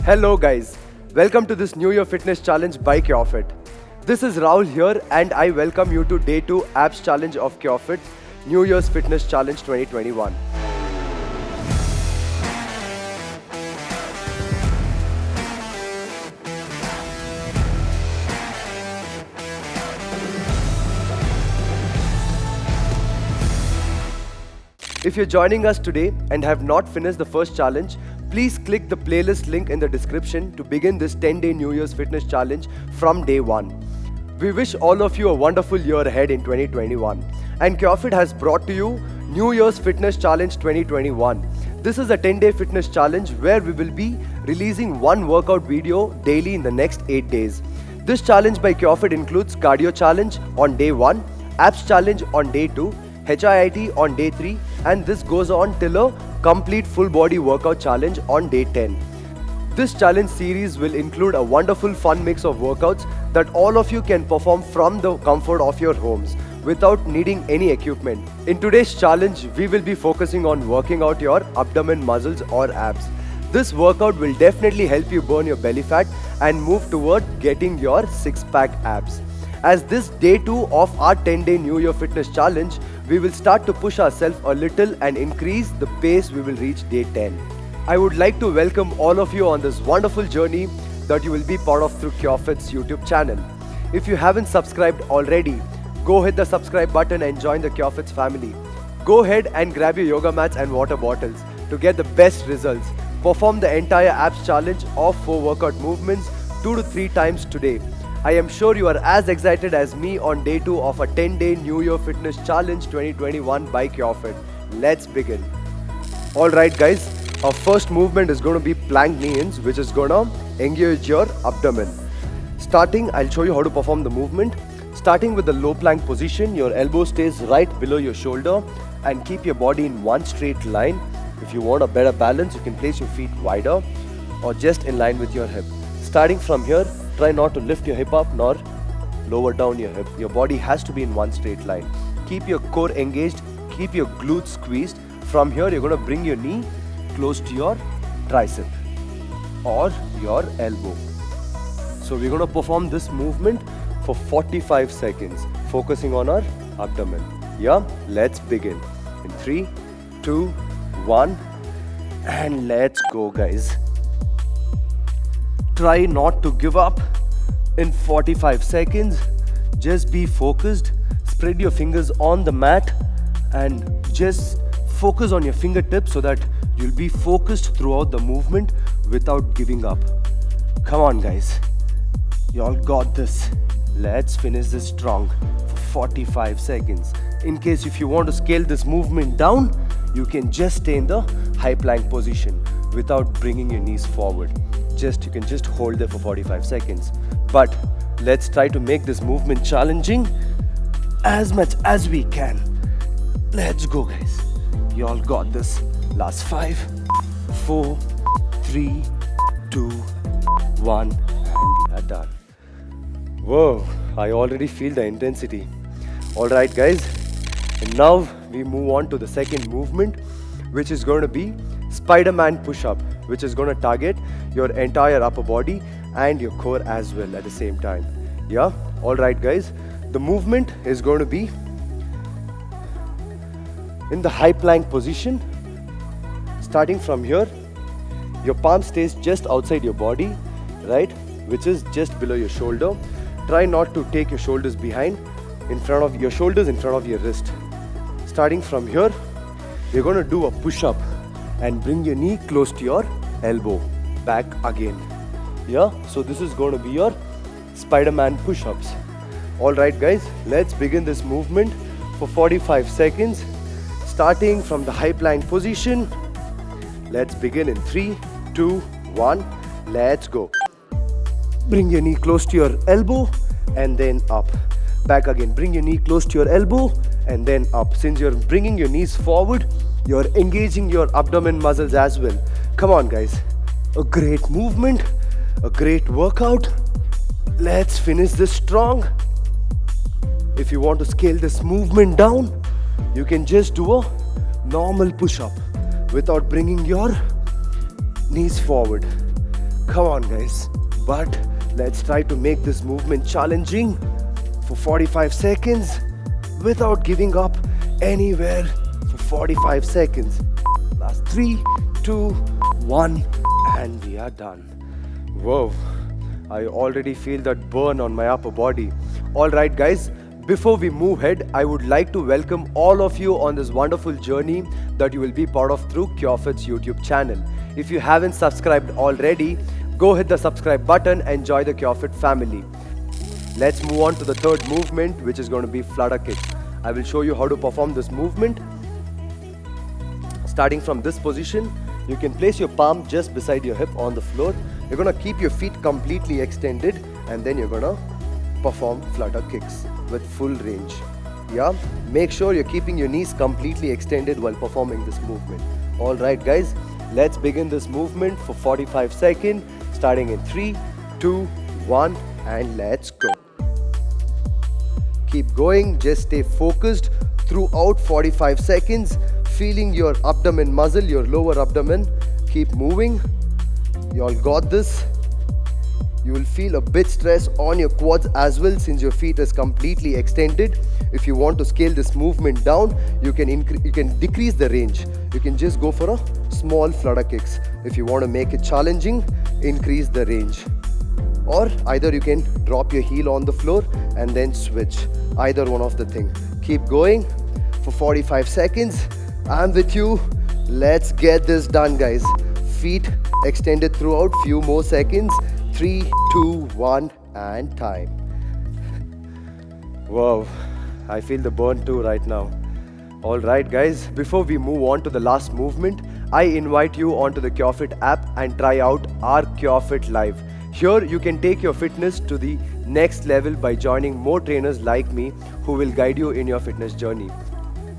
Hello guys, welcome to this New Year Fitness Challenge by CureFit. This is Rahul here and I welcome you to Day 2 Abs Challenge of CureFit New Year's Fitness Challenge 2021. If you're joining us today and have not finished the first challenge, please click the playlist link in the description to begin this 10-day New Year's Fitness Challenge from day 1. We wish all of you a wonderful year ahead in 2021. And CureFit has brought to you New Year's Fitness Challenge 2021. This is a 10-day fitness challenge where we will be releasing one workout video daily in the next 8 days. This challenge by CureFit includes Cardio Challenge on day 1, Abs Challenge on day 2, HIIT on day 3, and this goes on till a complete full body workout challenge on day 10. This challenge series will include a wonderful fun mix of workouts that all of you can perform from the comfort of your homes without needing any equipment. In today's challenge, we will be focusing on working out your abdomen muscles or abs. This workout will definitely help you burn your belly fat and move toward getting your six-pack abs. As this day 2 of our 10-day New Year Fitness Challenge, we will start to push ourselves a little and increase the pace we will reach day 10. I would like to welcome all of you on this wonderful journey that you will be part of through CureFit's YouTube channel. If you haven't subscribed already, go hit the subscribe button and join the CureFit's family. Go ahead and grab your yoga mats and water bottles to get the best results. Perform the entire abs challenge of 4 workout movements 2 to 3 times today. I am sure you are as excited as me on day 2 of a 10-day New Year Fitness Challenge 2021 by CureFit. Let's begin. Alright guys, our first movement is going to be plank knee-ins, which is going to engage your abdomen. Starting, I'll show you how to perform the movement. Starting with the low plank position, your elbow stays right below your shoulder and keep your body in one straight line. If you want a better balance, you can place your feet wider or just in line with your hip. Starting from here, try not to lift your hip up nor lower down your hip. Your body has to be in one straight line. Keep your core engaged, keep your glutes squeezed. From here, you're going to bring your knee close to your tricep or your elbow. So we're going to perform this movement for 45 seconds, focusing on our abdomen. Yeah, let's begin. In 3, 2, 1, and let's go guys. Try not to give up in 45 seconds. Just be focused. Spread your fingers on the mat and just focus on your fingertips so that you'll be focused throughout the movement without giving up. Come on guys. Y'all got this. Let's finish this strong for 45 seconds. In case if you want to scale this movement down, you can just stay in the high plank position without bringing your knees forward. You can just hold there for 45 seconds. But let's try to make this movement challenging as much as we can. Let's go guys. You all got this. Last 5, 4, 3, 2, 1, and we are done. Whoa, I already feel the intensity. Alright guys, and now we move on to the second movement, which is going to be Spider-Man push-up, which is going to target your entire upper body and your core as well at the same time. Yeah, alright guys, the movement is going to be in the high plank position. Starting from here, your palm stays just outside your body, right, which is just below your shoulder. Try not to take your shoulders behind, in front of your shoulders, in front of your wrist. Starting from here, you're going to do a push-up and bring your knee close to your elbow. Back again. Yeah, so this is going to be your Spider-Man push-ups. Alright guys, let's begin this movement for 45 seconds. Starting from the high plank position. Let's begin in 3, 2, 1. Let's go. Bring your knee close to your elbow and then up. Back again. Bring your knee close to your elbow and then up. Since you're bringing your knees forward, you're engaging your abdomen muscles as well. Come on guys. A great movement, a great workout. Let's finish this strong. If you want to scale this movement down, you can just do a normal push-up without bringing your knees forward. Come on guys. But let's try to make this movement challenging for 45 seconds without giving up anywhere for 45 seconds. Last 3, 2, 1 and we are done. Whoa, I already feel that burn on my upper body. Alright guys, before we move ahead, I would like to welcome all of you on this wonderful journey that you will be part of through CureFit's YouTube channel. If you haven't subscribed already, go hit the subscribe button and join the CureFit family. Let's move on to the third movement, which is going to be flutter kick. I will show you how to perform this movement. Starting from this position, you can place your palm just beside your hip on the floor. You're going to keep your feet completely extended and then you're going to perform flutter kicks with full range. Yeah, make sure you're keeping your knees completely extended while performing this movement. Alright guys, let's begin this movement for 45 seconds, starting in 3, 2, 1 and let's go. Keep going, just stay focused throughout 45 seconds, feeling your abdomen muscle, your lower abdomen. Keep moving. You all got this. You will feel a bit stress on your quads as well since your feet is completely extended. If you want to scale this movement down, you can decrease the range. You can just go for a small flutter kicks. If you want to make it challenging, increase the range. Or either you can drop your heel on the floor and then switch. Either one of the thing. Keep going for 45 seconds. I'm with you. Let's get this done guys. Feet extended throughout, few more seconds. 3, 2, 1 and time. Wow, I feel the burn too right now. Alright guys, before we move on to the last movement, I invite you onto the CureFit app and try out our CureFit Live. Here you can take your fitness to the next level by joining more trainers like me who will guide you in your fitness journey.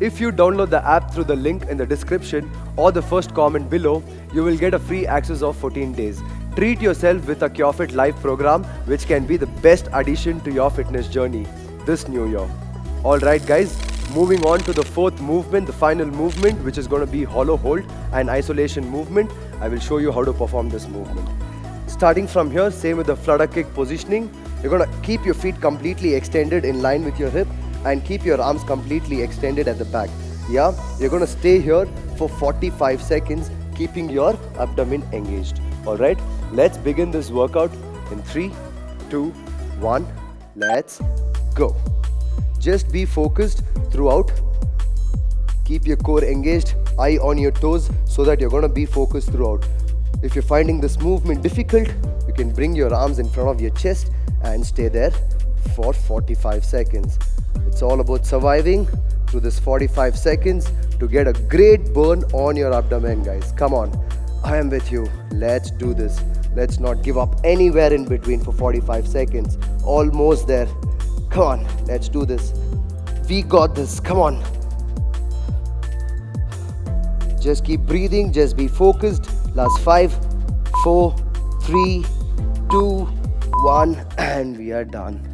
If you download the app through the link in the description or the first comment below, you will get a free access of 14 days. Treat yourself with a CureFit Live program which can be the best addition to your fitness journey this new year. Alright guys, moving on to the fourth movement, the final movement, which is going to be hollow hold and isolation movement. I will show you how to perform this movement. Starting from here, same with the flutter kick positioning. You're going to keep your feet completely extended in line with your hip and keep your arms completely extended at the back. Yeah, you're going to stay here for 45 seconds, keeping your abdomen engaged. Alright, let's begin this workout in 3, 2, 1, let's go. Just be focused throughout. Keep your core engaged, eye on your toes so that you're going to be focused throughout. If you're finding this movement difficult, you can bring your arms in front of your chest and stay there for 45 seconds. It's all about surviving through this 45 seconds to get a great burn on your abdomen guys. Come on, I am with you. Let's do this. Let's not give up anywhere in between for 45 seconds. Almost there. Come on, let's do this. We got this. Come on. Just keep breathing. Just be focused. Last 5, 4, 3, 2, 1 and we are done.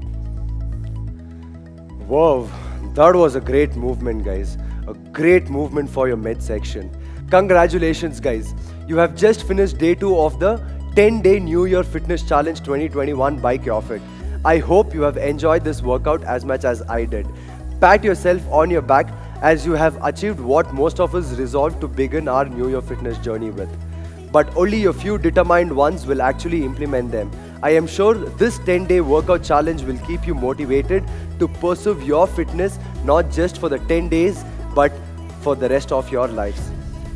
Wow, that was a great movement guys. A great movement for your midsection. Congratulations guys. You have just finished day 2 of the 10-day New Year Fitness Challenge 2021 by CureFit. I hope you have enjoyed this workout as much as I did. Pat yourself on your back as you have achieved what most of us resolved to begin our New Year fitness journey with. But only a few determined ones will actually implement them. I am sure this 10-day workout challenge will keep you motivated to pursue your fitness not just for the 10 days but for the rest of your lives.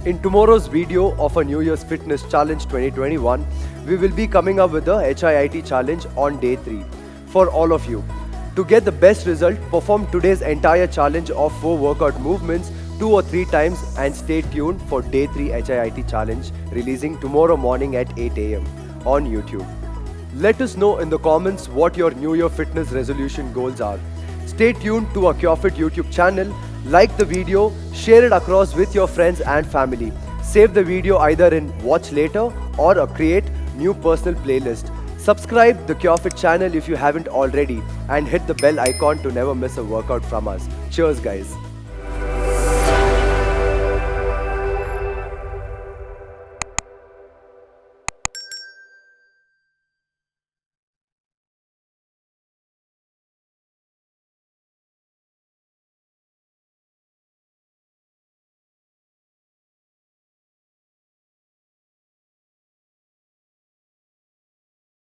In tomorrow's video of a New Year's Fitness Challenge 2021, we will be coming up with the HIIT challenge on day 3. For all of you, to get the best result, perform today's entire challenge of 4 workout movements 2 or 3 times and stay tuned for day 3 HIIT challenge releasing tomorrow morning at 8 AM on YouTube. Let us know in the comments what your New Year fitness resolution goals are. Stay tuned to our CureFit YouTube channel. Like the video, share it across with your friends and family. Save the video either in watch later or create new personal playlist. Subscribe the CureFit channel if you haven't already and hit the bell icon to never miss a workout from us. Cheers guys.